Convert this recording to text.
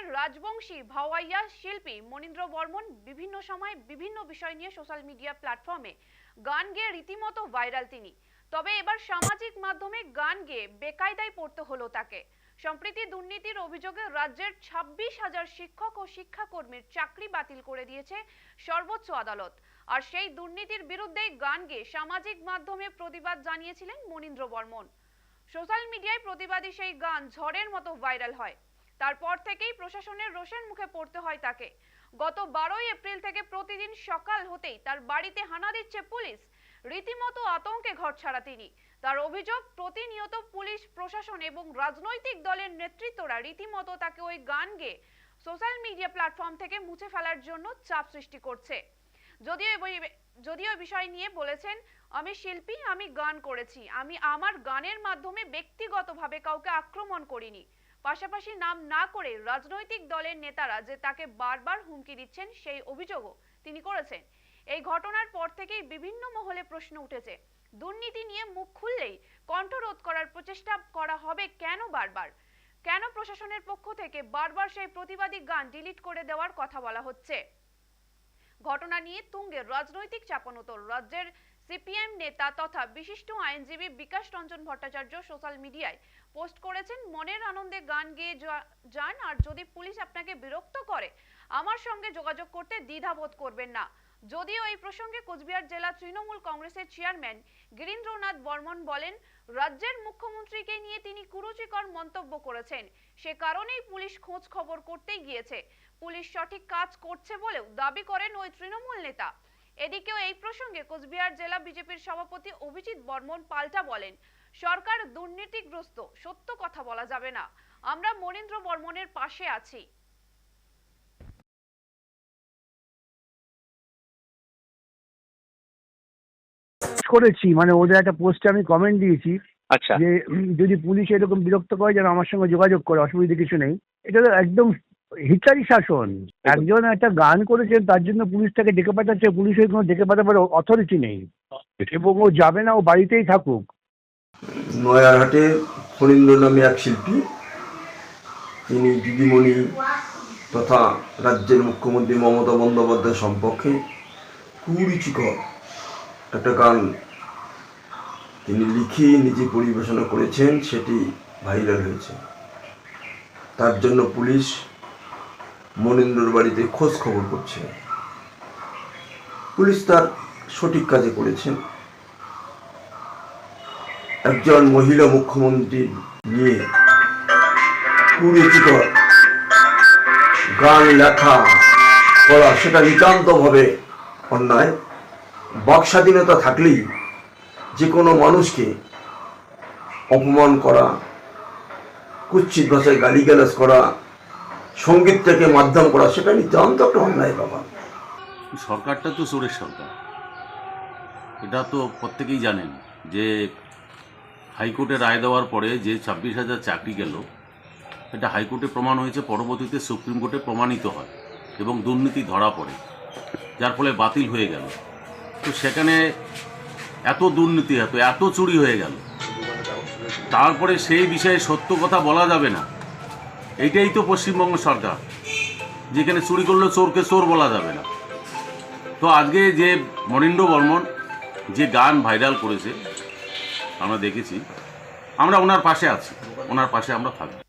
বর্ধমানের রাজবংশী ভাওয়াইয়া শিল্পী মনীন্দ্র বর্মন বিভিন্ন সময় বিভিন্ন বিষয় নিয়ে সোশ্যাল মিডিয়া প্ল্যাটফর্মে গান গেয়ে রীতিমতো ভাইরাল তিনি। তবে এবার সামাজিক মাধ্যমে গান গেয়ে বেকায়দায় পড়তে হলো তাকে। সম্প্রতি দুর্নীতির অভিযোগে রাজ্যের 26,000 শিক্ষক ও শিক্ষাকর্মীর চাকরি বাতিল করে দিয়েছে সর্বোচ্চ আদালত। আর সেই দুর্নীতির বিরুদ্ধেই গান গেয়ে সামাজিক মাধ্যমে প্রতিবাদ জানিয়েছিলেন মনীন্দ্র বর্মন। সোশ্যাল মিডিয়ায় প্রতিবাদী সেই গান ঝড়ের মতো ভাইরাল হয়। তারপর থেকেই প্রশাসনের রোষের মুখে পড়তে হয় তাকে। গত 12 এপ্রিল থেকে প্রতিদিন সকাল হতেই তার বাড়িতে হানা দিচ্ছে পুলিশ। রীতিমতো আতঙ্কে ঘরছাড়া তিনি। তার অভিযোগ, প্রতিনিয়ত পুলিশ প্রশাসন এবং রাজনৈতিক দলের নেতৃত্বরা রীতিমতো তাকে ওই গান গেয়ে সোশ্যাল মিডিয়া প্ল্যাটফর্ম থেকে মুছে ফেলার জন্য চাপ সৃষ্টি করছে। যদিও বিষয় নিয়ে বলেছেন, আমি শিল্পী, আমি গান করেছি, আমি আমার গানের মাধ্যমে ব্যক্তিগতভাবে কাউকে আক্রমণ করিনি। পাশাপাশি নাম না করে রাজনৈতিক দলের নেতারা যে তাকে বারবার হুমকি দিচ্ছেন সেই অভিযোগও তিনি করেছেন। এই ঘটনার পর থেকেই বিভিন্ন মহলে প্রশ্ন উঠেছে, দুর্নীতি নিয়ে মুখ খুললেই কণ্ঠরোধ করার প্রচেষ্টা করা হবে কেন বারবার? কেন প্রশাসনের পক্ষ থেকে বারবার সেই প্রতিবাদী গান ডিলিট করে দেওয়ার কথা বলা হচ্ছে? ঘটনা নিয়ে তুঙ্গে রাজনৈতিক চাপানোতর। রাজ্যের সিপিএম নেতা তথা বিশিষ্ট আইনজীবী বিকাশ রঞ্জন ভট্টাচার্য সোশ্যাল মিডিয়ায় পোস্ট করেছেন, মনের আনন্দে গান গেয়ে যান, আর যদি পুলিশ আপনাকে বিরক্ত করে আমার সঙ্গে যোগাযোগ করতে দ্বিধাবোধ করবেন না। যদিও এই প্রসঙ্গে কোচবিহার জেলা তৃণমূল কংগ্রেসের চেয়ারম্যান গিরীন্দ্রনাথ বর্মন বলেন, রাজ্যের মুখ্যমন্ত্রীকে নিয়ে তিনি কুরুচিকর মন্তব্য করেছেন, সে কারণেই পুলিশ খোঁজ খবর করতেই গিয়েছে। পুলিশ সঠিক কাজ করছে বলেও দাবি করেন ওই তৃণমূল নেতা। এদিকেও এই প্রসঙ্গে কোচবিহার জেলা বিজেপির সভাপতি অভিজিৎ বর্মন পাল্টা বলেন, সরকার দুর্নীতিগ্রস্ত, সত্য কথা বলা যাবে না, আমরা মনীন্দ্র বর্মনের পাশে আছি। করেছি মানে ওদের একটা পোস্টে আমি কমেন্ট দিয়েছি আচ্ছা, যে যদি পুলিশ এরকম বিরক্ত করে যেন আমার সঙ্গে যোগাযোগ করে, অসুবিধা কিছু নেই। এটা তো একদম হিচারি শাসন। একজন একটা গান করেছেন তার জন্য পুলিশ তাকে ডেকে পাঠাচ্ছে, পুলিশের কোনো ডেকে পাঠাবার অথরিটি নেই এবং ও যাবে না, ও বাড়িতেই থাকুক। নয়ারহাটে ফণীন্দ্র নামে এক শিল্পী, তিনি দিদিমণি তথা রাজ্যের মুখ্যমন্ত্রী মমতা বন্দ্যোপাধ্যায়ের সম্পর্কে কুরুচিকর একটা গান তিনি লিখে নিজে পরিবেশনা করেছেন, সেটি ভাইরাল হয়েছে। তার জন্য পুলিশ মনীন্দ্রর বাড়িতে খোঁজ খবর করছে। পুলিশ তার সঠিক কাজে করেছেন। একজন মহিলা মুখ্যমন্ত্রী নিয়ে কুরুচিকর গান লেখা করা, সেটা নিতান্তভাবে অন্যায়। বাক স্বাধীনতা থাকলেই যে কোনো মানুষকে অপমান করা, কুৎসিত ভাষায় গালিগালাজ করা, সঙ্গীতটাকে মাধ্যম করা, সেটা নিতান্ত একটা অন্যায় ব্যাপার। সরকারটা তো চোরের সরকার, এটা তো প্রত্যেকেই জানেন যে হাইকোর্টে রায় দেওয়ার পরে যে 26,000 চাকরি গেল, এটা হাইকোর্টে প্রমাণ হয়েছে, পরবর্তীতে সুপ্রিম কোর্টে প্রমাণিত হয় এবং দুর্নীতি ধরা পড়ে, যার ফলে বাতিল হয়ে গেল। তো সেখানে এত দুর্নীতি, এত চুরি হয়ে গেল, তারপরে সেই বিষয়ে সত্য কথা বলা যাবে না। এইটাই তো পশ্চিমবঙ্গ সরকার, যেখানে চুরি করলে চোরকে চোর বলা যাবে না। তো আজকে যে মনীন্দ্র বর্মন যে গান ভাইরাল করেছে আমরা দেখেছি, আমরা ওনার পাশে আছি, ওনার পাশে আমরা থাকবো।